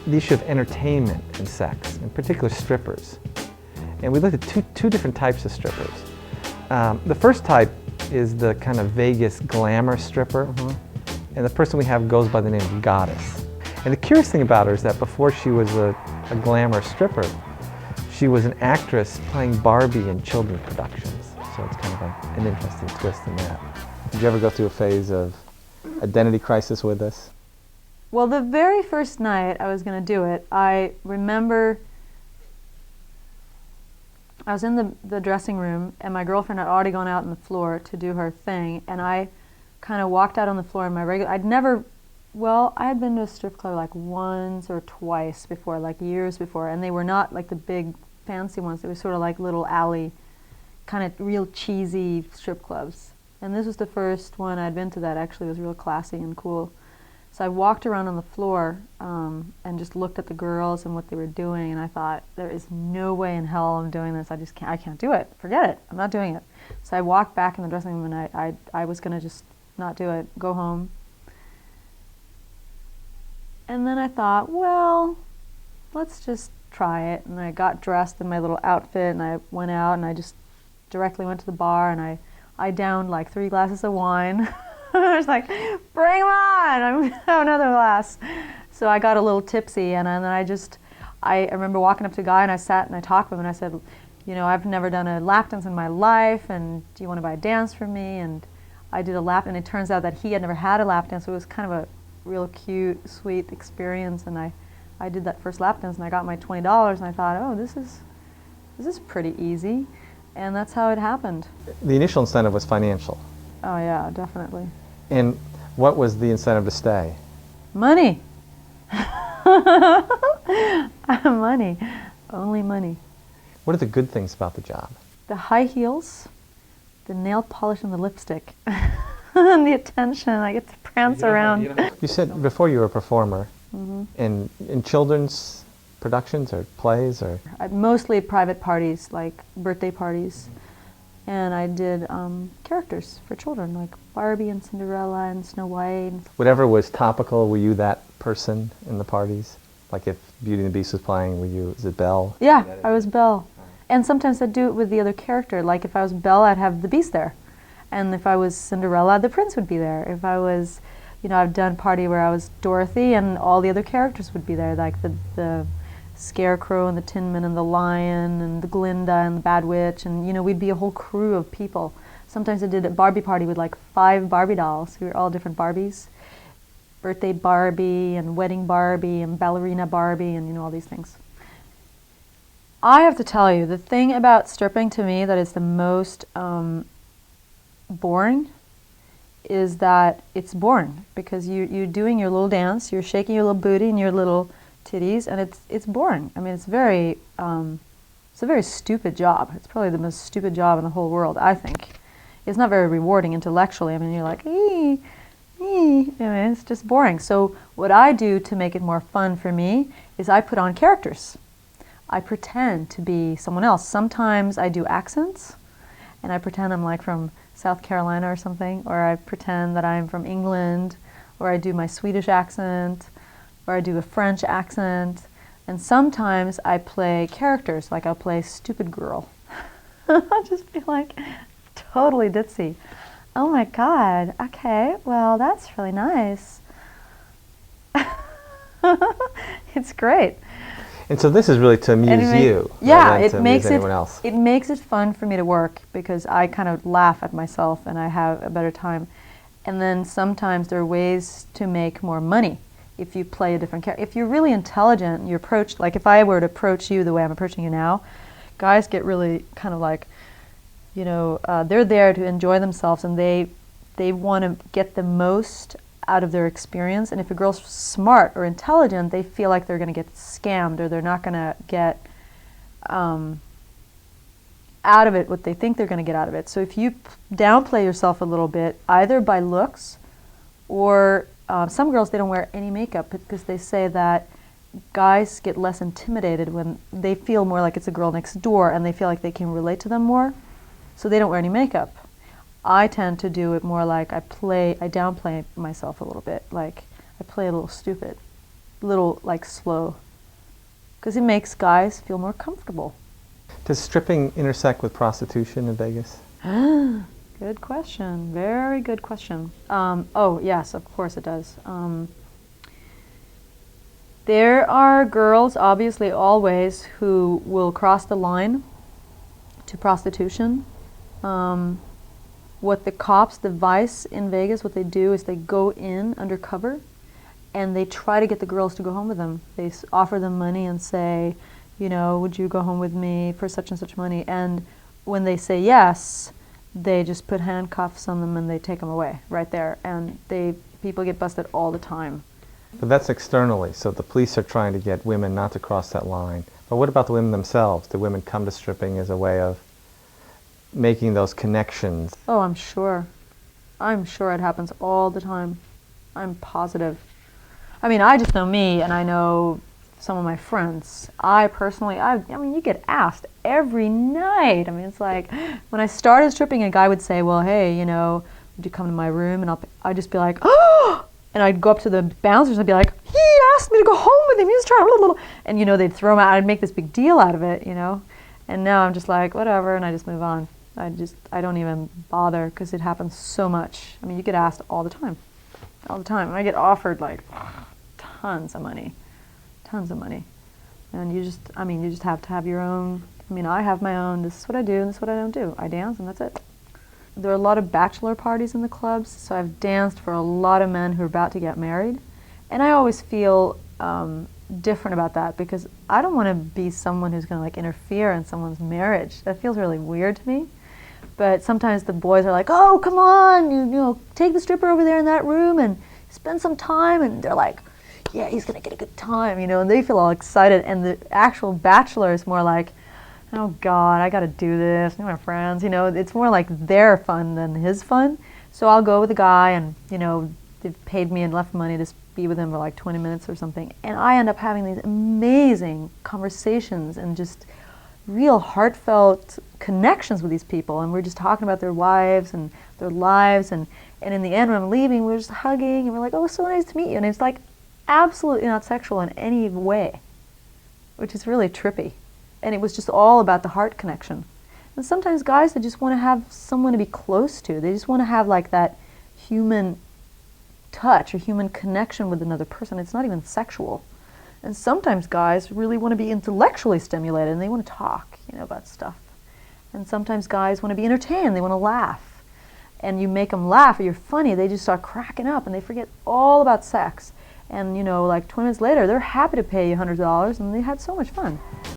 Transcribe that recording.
the issue of entertainment and sex, in particular strippers. And we looked at two different types of strippers. The first type is the kind of Vegas glamour stripper, and the person we have goes by the name of Goddess. And the curious thing about her is that before she was a glamour stripper, she was an actress playing Barbie in children's productions. So it's kind of an interesting twist in that. Did you ever go through a phase of identity crisis with this? Well, the very first night I was going to do it, I remember I was in the dressing room and my girlfriend had already gone out on the floor to do her thing, and I kind of walked out on the floor in my regular, I had been to a strip club like once or twice before, like years before, and they were not like the big fancy ones. They were sort of like little alley, kind of real cheesy strip clubs. And this was the first one I'd been to that actually was real classy and cool. So I walked around on the floor and just looked at the girls and what they were doing, and I thought, there is no way in hell I'm doing this. I can't do it. Forget it. I'm not doing it. So I walked back in the dressing room and I was going to just not do it, go home. And then I thought, well, let's just try it. And I got dressed in my little outfit and I went out and I just directly went to the bar and I downed like 3 glasses of wine. I was like, bring them on, I'm gonna have another glass. So I got a little tipsy, and then I remember walking up to a guy and I sat and I talked with him and I said, you know, I've never done a lap dance in my life, and do you want to buy a dance for me? And I did a lap, and it turns out that he had never had a lap dance, so it was kind of a real cute, sweet experience, and I did that first lap dance and I got my $20 and I thought, oh, this is pretty easy, and that's how it happened. The initial incentive was financial. Oh yeah, definitely. And what was the incentive to stay? Money. Money. Only money. What are the good things about the job? The high heels, the nail polish and the lipstick, and the attention. I get to prance around. You said before you were a performer in children's productions or plays or? Mostly private parties, like birthday parties. And I did characters for children, like Barbie and Cinderella and Snow White. Whatever was topical, were you that person in the parties? Like if Beauty and the Beast was playing, was it Belle? Yeah, I was Belle. And sometimes I'd do it with the other character. Like if I was Belle, I'd have the Beast there. And if I was Cinderella, the Prince would be there. If I was, I've done a party where I was Dorothy and all the other characters would be there, like the Scarecrow and the Tin Man and the Lion and the Glinda and the Bad Witch, and we'd be a whole crew of people. Sometimes I did a Barbie party with like 5 Barbie dolls. We were all different Barbies. Birthday Barbie and wedding Barbie and ballerina Barbie and all these things. I have to tell you, the thing about stripping to me that is the most boring is that it's boring, because you're doing your little dance, you're shaking your little booty and your little titties, and it's boring. I mean, it's a very stupid job. It's probably the most stupid job in the whole world, I think. It's not very rewarding intellectually. I mean, you're like, I mean, it's just boring. So what I do to make it more fun for me is I put on characters. I pretend to be someone else. Sometimes I do accents, and I pretend I'm like from South Carolina or something, or I pretend that I'm from England, or I do my Swedish accent, or I do a French accent, and sometimes I play characters, like I'll play stupid girl. I'll just be like totally ditzy. Oh my God, okay, well that's really nice. It's great. And so this is really to amuse you, yeah, rather than to amuse anyone else. It makes it fun for me to work, because I kind of laugh at myself and I have a better time. And then sometimes there are ways to make more money if you play a different character. If you're really intelligent, you approach, like if I were to approach you the way I'm approaching you now, guys get really kind of like, they're there to enjoy themselves, and they want to get the most out of their experience. And if a girl's smart or intelligent, they feel like they're going to get scammed, or they're not going to get out of it what they think they're going to get out of it. So if you downplay yourself a little bit, either by looks, or some girls, they don't wear any makeup because they say that guys get less intimidated when they feel more like it's a girl next door, and they feel like they can relate to them more, so they don't wear any makeup. I tend to do it more like I downplay myself a little bit, like I play a little stupid. little like slow, because it makes guys feel more comfortable. Does stripping intersect with prostitution in Vegas? Good question. Very good question. Oh, yes, of course it does. There are girls, obviously, always, who will cross the line to prostitution. What the cops, the Vice in Vegas, what they do is they go in undercover and they try to get the girls to go home with them. They offer them money and say, you know, would you go home with me for such and such money? And when they say yes, they just put handcuffs on them and they take them away right there. And people get busted all the time. But that's externally, so the police are trying to get women not to cross that line. But what about the women themselves? Do women come to stripping as a way of making those connections? Oh, I'm sure. I'm sure it happens all the time. I'm positive. I mean, I just know me, and I know some of my friends. I personally, I mean, you get asked every night. I mean, it's like, when I started stripping, a guy would say, well, hey, you know, would you come to my room? And I'd just be like, oh! And I'd go up to the bouncers and I'd be like, he asked me to go home with him. He was trying to, and you know, they'd throw him out. I'd make this big deal out of it, you know. And now I'm just like, whatever, and I just move on. I don't even bother, because it happens so much. I mean, you get asked all the time. All the time. And I get offered like tons of money. Tons of money. And you just have to have your own. I mean, I have my own, this is what I do and this is what I don't do. I dance and that's it. There are a lot of bachelor parties in the clubs, so I've danced for a lot of men who are about to get married. And I always feel different about that, because I don't want to be someone who's going to like interfere in someone's marriage. That feels really weird to me. But sometimes the boys are like, oh, come on, you know, take the stripper over there in that room and spend some time. And they're like, yeah, he's going to get a good time, you know, and they feel all excited. And the actual bachelor is more like, oh God, I got to do this, my friends, you know, it's more like their fun than his fun. So I'll go with a guy and, you know, they've paid me and left money to be with him for like 20 minutes or something. And I end up having these amazing conversations and just real heartfelt connections with these people. And we're just talking about their wives and their lives. And in the end, when I'm leaving, we're just hugging and we're like, oh, so nice to meet you. And it's like absolutely not sexual in any way, which is really trippy. And it was just all about the heart connection. And sometimes guys, they just want to have someone to be close to. They just want to have like that human touch or human connection with another person. It's not even sexual. And sometimes guys really want to be intellectually stimulated and they want to talk, you know, about stuff. And sometimes guys want to be entertained. They want to laugh. And you make them laugh or you're funny, they just start cracking up and they forget all about sex. And, you know, like 20 minutes later, they're happy to pay you $100 and they had so much fun.